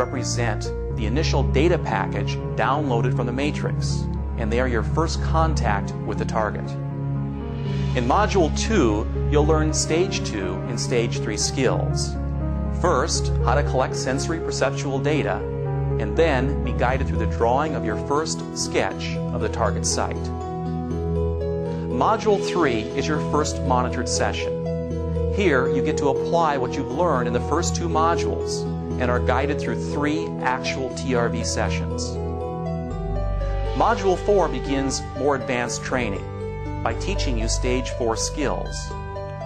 represent the initial data package downloaded from the matrix, and they are your first contact with the target. In Module 2, you'll learn Stage 2 and Stage 3 skills. First, how to collect sensory perceptual data, and then be guided through the drawing of your first sketch of the target site. Module 3 is your first monitored session. Here, you get to apply what you've learned in the first 2 modules and are guided through 3 actual TRV sessions. Module 4 begins more advanced training by teaching you Stage 4 skills,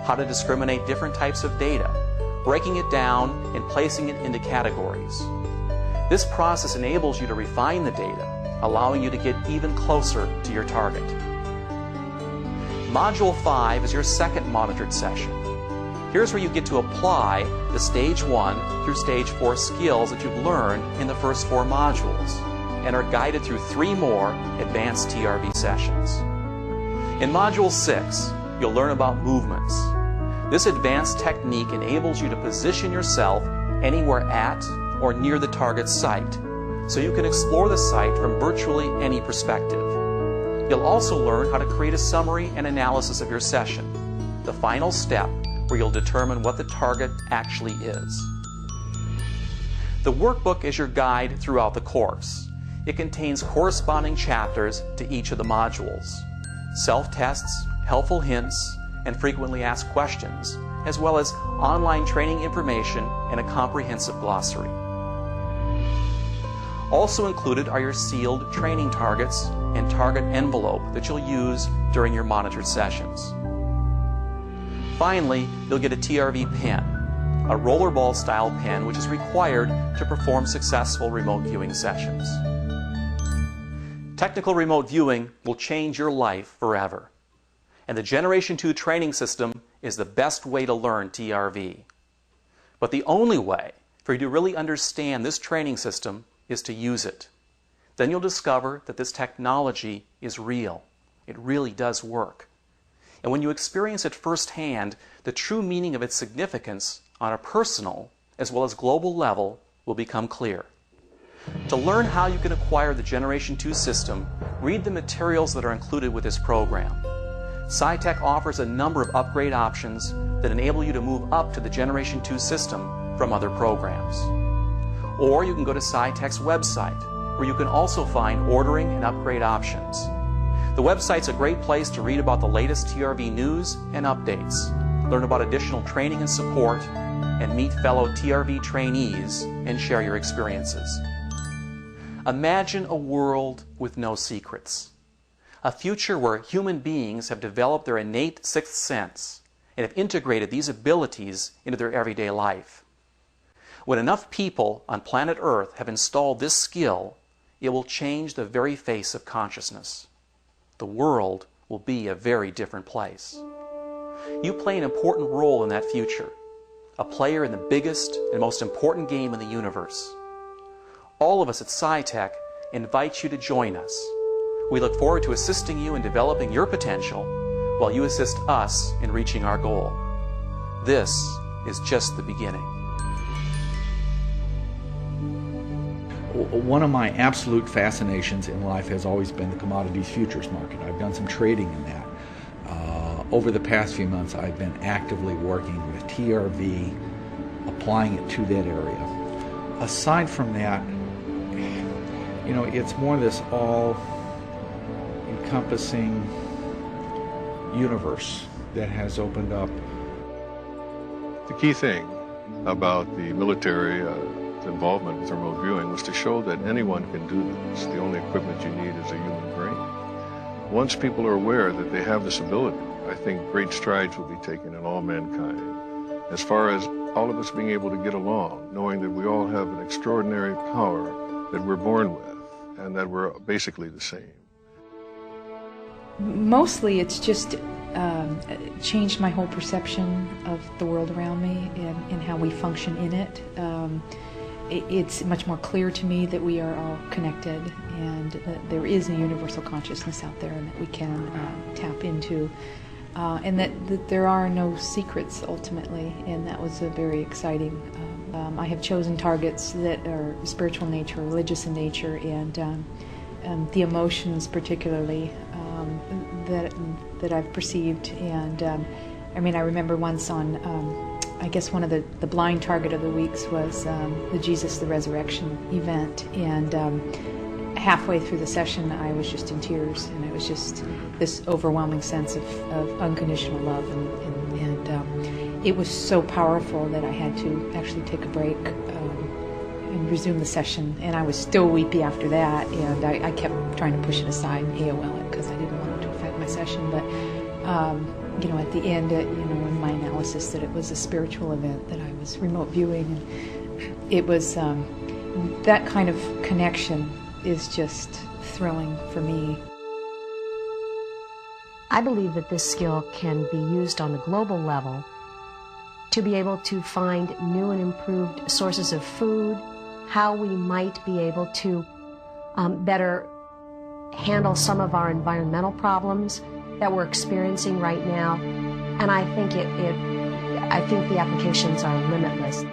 how to discriminate different types of data, breaking it down and placing it into categories. This process enables you to refine the data, allowing you to get even closer to your target. Module 5 is your second monitored session. Here's where you get to apply the Stage 1 through Stage 4 skills that you've learned in the first 4 modules and are guided through 3 more advanced TRV sessions. In Module 6, you'll learn about movements. This advanced technique enables you to position yourself anywhere at or near the target site, so you can explore the site from virtually any perspective. You'll also learn how to create a summary and analysis of your session, the final step where you'll determine what the target actually is. The workbook is your guide throughout the course. It contains corresponding chapters to each of the modules, self-tests, helpful hints, and frequently asked questions, as well as online training information and a comprehensive glossary. Also included are your sealed training targets and target envelope that you'll use during your monitored sessions. Finally, you'll get a TRV pen, a rollerball style pen which is required to perform successful remote viewing sessions. Technical remote viewing will change your life forever, and the Generation 2 training system is the best way to learn TRV. But the only way for you to really understand this training system is to use it. Then you'll discover that this technology is real. It really does work. And when you experience it firsthand, the true meaning of its significance on a personal as well as global level will become clear. To learn how you can acquire the Generation 2 system, read the materials that are included with this program. PSI TECH offers a number of upgrade options that enable you to move up to the Generation 2 system from other programs. Or you can go to PSI TECH's website, where you can also find ordering and upgrade options. The website's a great place to read about the latest TRV news and updates, learn about additional training and support, and meet fellow TRV trainees and share your experiences. Imagine a world with no secrets. A future where human beings have developed their innate sixth sense and have integrated these abilities into their everyday life. When enough people on planet Earth have installed this skill, it will change the very face of consciousness. The world will be a very different place. You play an important role in that future, a player in the biggest and most important game in the universe. All of us at PSI TECH invite you to join us. We look forward to assisting you in developing your potential while you assist us in reaching our goal. This is just the beginning. One of my absolute fascinations in life has always been the commodities futures market. I've done some trading in that. Over the past few months, I've been actively working with TRV, applying it to that area. Aside from that, it's more this all-encompassing universe that has opened up. The key thing about the military involvement with remote viewing was to show that anyone can do this. The only equipment you need is a human brain. Once people are aware that they have this ability, I think great strides will be taken in all mankind. As far as all of us being able to get along, knowing that we all have an extraordinary power that we're born with, and that we're basically the same. Mostly it's just changed my whole perception of the world around me and how we function in it. It's much more clear to me that we are all connected and that there is a universal consciousness out there and that we can tap into. And that there are no secrets ultimately, and that was a very exciting I have chosen targets that are spiritual in nature, religious in nature, and the emotions particularly that I've perceived. And I mean, I remember once on, I guess one of the blind target of the weeks was the Jesus the Resurrection event, and halfway through the session I was just in tears, and it was just this overwhelming sense of unconditional love, and it was so powerful that I had to actually take a break and resume the session, and I was still weepy after that, and I kept trying to push it aside and AOL it because I didn't want it to affect my session. But you know, at the end, in my analysis, that it was a spiritual event that I was remote viewing, and it was that kind of connection is just thrilling for me. I believe that this skill can be used on a global level to be able to find new and improved sources of food, how we might be able to better handle some of our environmental problems that we're experiencing right now. And I think I think the applications are limitless.